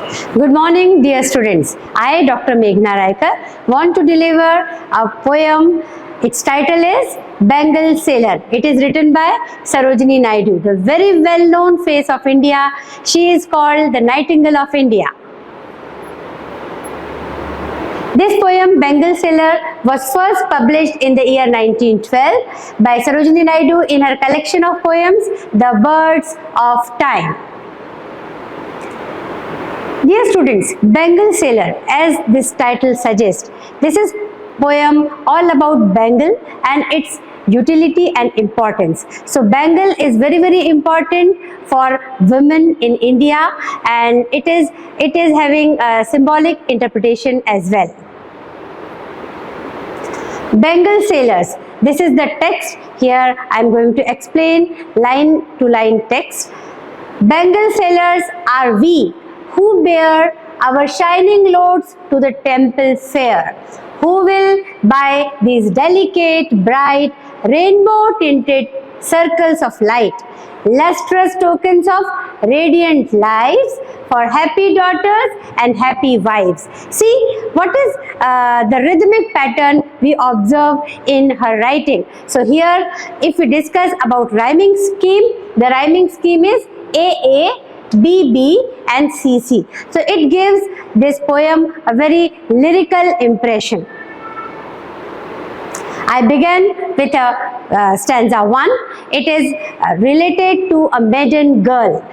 Good morning, dear students. I, Dr. Meghana Raikar, want to deliver a poem. Its title is Bangle Sellers. It is written by Sarojini Naidu, the very well-known face of India. She is called the Nightingale of India. This poem, Bangle Sellers, was first published in the year 1912 by Sarojini Naidu in her collection of poems, The Birds of Time. Dear students, Bangle Sellers, as this title suggests, this is poem all about bangle and its utility and importance. So bangle is very important for women in India, and it is having a symbolic interpretation as well. Bangle Sellers. This is the text. Here I am going to explain line to line text. Bangle sellers are we who bear our shining loads to the temple fair, who will buy these delicate, bright, rainbow-tinted circles of light, lustrous tokens of radiant lives for happy daughters and happy wives. See what is the rhythmic pattern we observe in her writing. So here, if we discuss about rhyming scheme, the rhyming scheme is AA, BB and CC. So it gives this poem a very lyrical impression. I begin with a stanza 1. It is related to a maiden girl.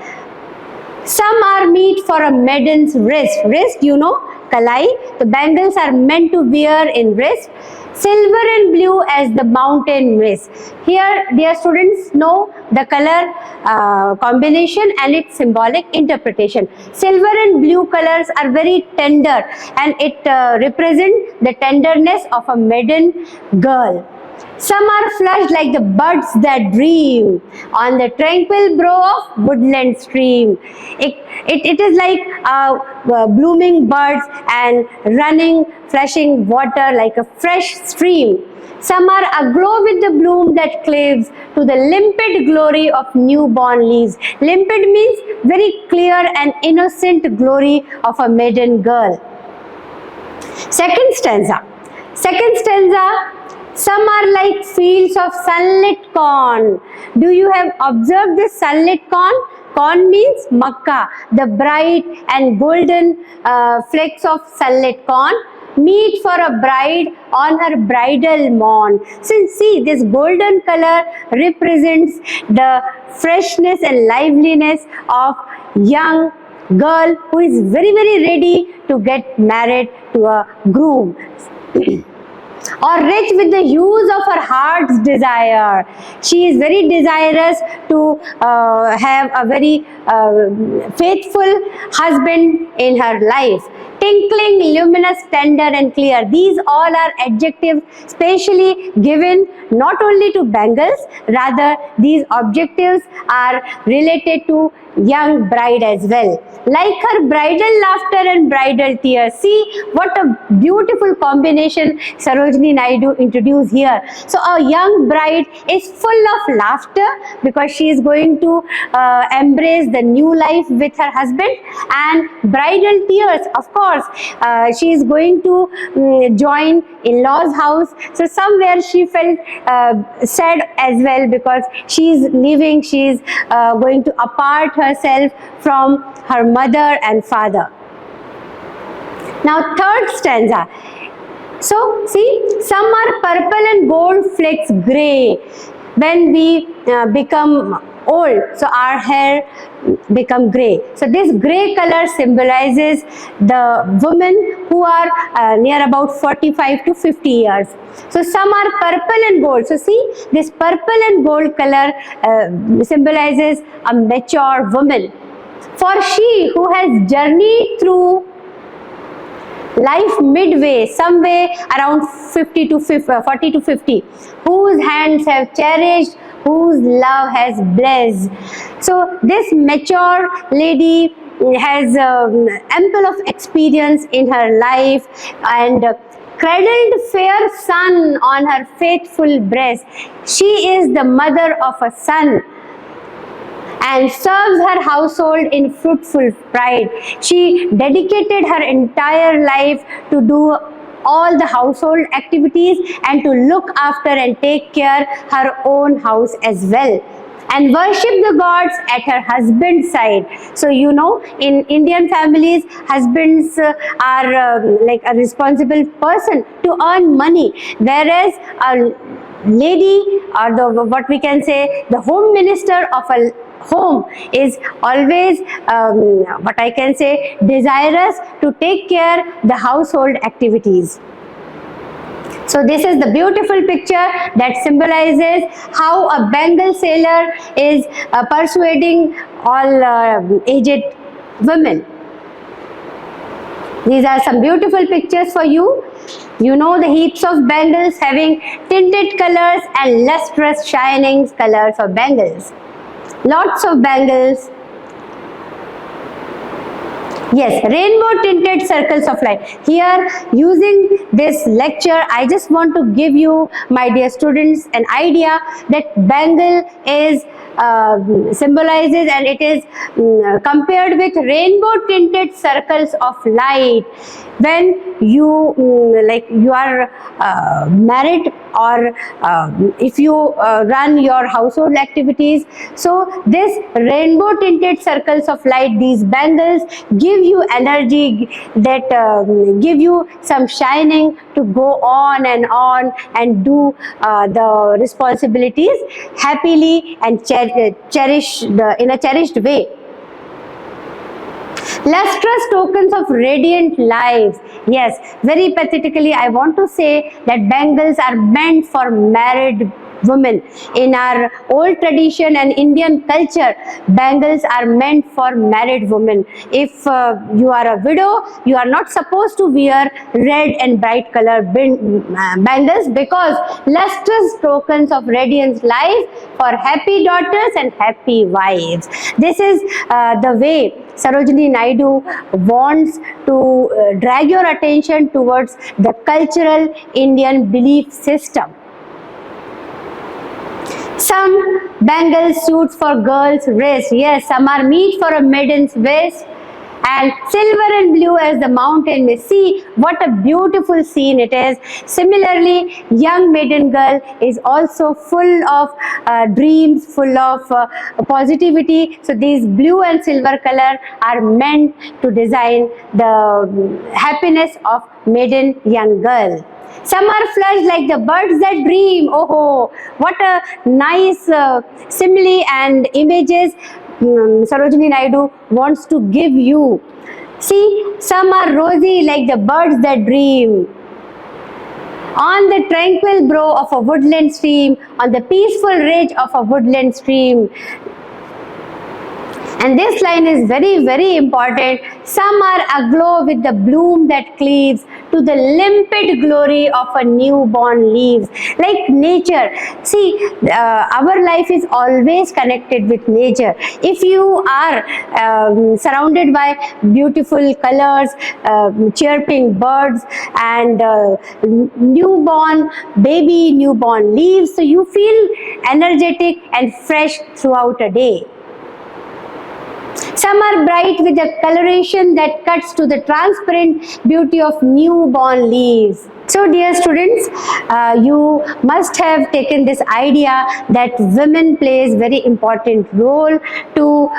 Some are meet for a maiden's wrist. Wrist, you know, kalai. The bangles are meant to wear in wrist. Silver and blue as the mountain mist. Here, dear students, know the color combination and its symbolic interpretation. Silver and blue colors are very tender, and it represents the tenderness of a maiden girl. Some are flushed like the buds that dream on the tranquil brow of woodland stream. It is like blooming buds and running, flashing water like a fresh stream. Some are aglow with the bloom that cleaves to the limpid glory of newborn leaves. Limpid means very clear and innocent glory of a maiden girl. Second stanza. Some are like fields of sunlit corn. Do you have observed this sunlit corn? Corn means makka, the bright and golden flakes of sunlit corn, meet for a bride on her bridal morn. So see, this golden color represents the freshness and liveliness of young girl who is very ready to get married to a groom. Or rich with the hues of her heart's desire. She is very desirous to have a very faithful husband in her life. Tinkling, luminous, tender and clear. These all are adjectives specially given not only to bangles, rather these adjectives are related to young bride as well. Like her bridal laughter and bridal tears. See what a beautiful combination Sarojini Naidu introduced here. So a young bride is full of laughter because she is going to embrace the new life with her husband, and bridal tears, of course, she is going to join in-laws house. So somewhere she felt sad as well because she is leaving, she is going to apart herself from her mother and father. Now third stanza. So see, some are purple and gold flecks grey. When we become old, so our hair become grey. So this grey color symbolizes the women who are near about 45 to 50 years. So some are purple and gold. So see, this purple and gold color symbolizes a mature woman. For she who has journeyed through life midway, somewhere around 40 to 50, whose hands have cherished, whose love has blessed. So this mature lady has ample of experience in her life and cradled fair son on her faithful breast. She is the mother of a son. and serves her household in fruitful pride. She dedicated her entire life to do all the household activities and to look after and take care her own house as well, and worship the gods at her husband's side. So you know, in Indian families, husbands are like a responsible person to earn money, whereas a lady, or the what we can say, the home minister of a home is always what I can say, desirous to take care the household activities. So this is the beautiful picture that symbolizes how a bangle seller is persuading all aged women. These are some beautiful pictures for you. You know, the heaps of bangles having tinted colors and lustrous shining colors of bangles. Lots of bangles. Yes, rainbow tinted circles of light. Here, using this lecture, I just want to give you, my dear students, an idea that bangle is symbolizes, and it is compared with rainbow tinted circles of light. When you like you are married, or if you run your household activities, so this rainbow tinted circles of light, these bangles, give you energy, that give you some shining to go on and do the responsibilities happily and cherish in a cherished way. Lustrous tokens of radiant lives. Yes, very pathetically, I want to say that bangles are meant for married women. In our old tradition and Indian culture, bangles are meant for married women. If you are a widow, you are not supposed to wear red and bright colored bangles, because lustrous tokens of radiant life for happy daughters and happy wives. This is the way Sarojini Naidu wants to drag your attention towards the cultural Indian belief system. Some bangle suits for girls' wrist. Yes, some are meet for a maiden's waist. And silver and blue as the mountain may see. What a beautiful scene it is. Similarly, young maiden girl is also full of dreams, full of positivity. So these blue and silver color are meant to design the happiness of maiden young girl. Some are flushed like the birds that dream. Oh, what a nice simile and images Sarojini Naidu wants to give you. See, some are rosy like the birds that dream. On the tranquil brow of a woodland stream, on the peaceful ridge of a woodland stream. And this line is very, very important. Some are aglow with the bloom that cleaves to the limpid glory of a newborn leaves. Like nature. See, our life is always connected with nature. If you are surrounded by beautiful colors, chirping birds, and newborn leaves, so you feel energetic and fresh throughout a day. Some are bright with a coloration that cuts to the transparent beauty of newborn leaves. So dear students, you must have taken this idea that women plays very important role to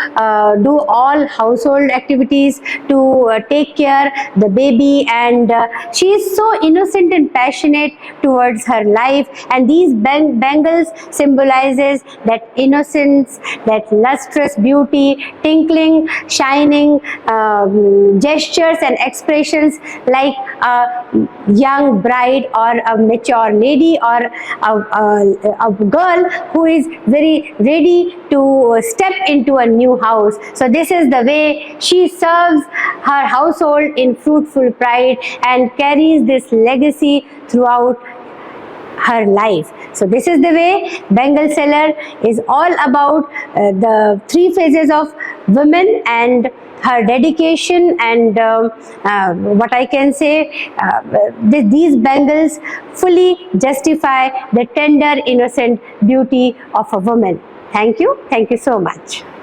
do all household activities, to take care the baby, and she is so innocent and passionate towards her life, and these bangles symbolizes that innocence, that lustrous beauty, tinkling, shining gestures and expressions like a young bride or a mature lady or a girl who is very ready to step into a new house. So this is the way she serves her household in fruitful pride and carries this legacy throughout her life. So this is the way Bangle Seller is all about the three phases of women and her dedication, and what I can say, these bangles fully justify the tender, innocent beauty of a woman. Thank you so much.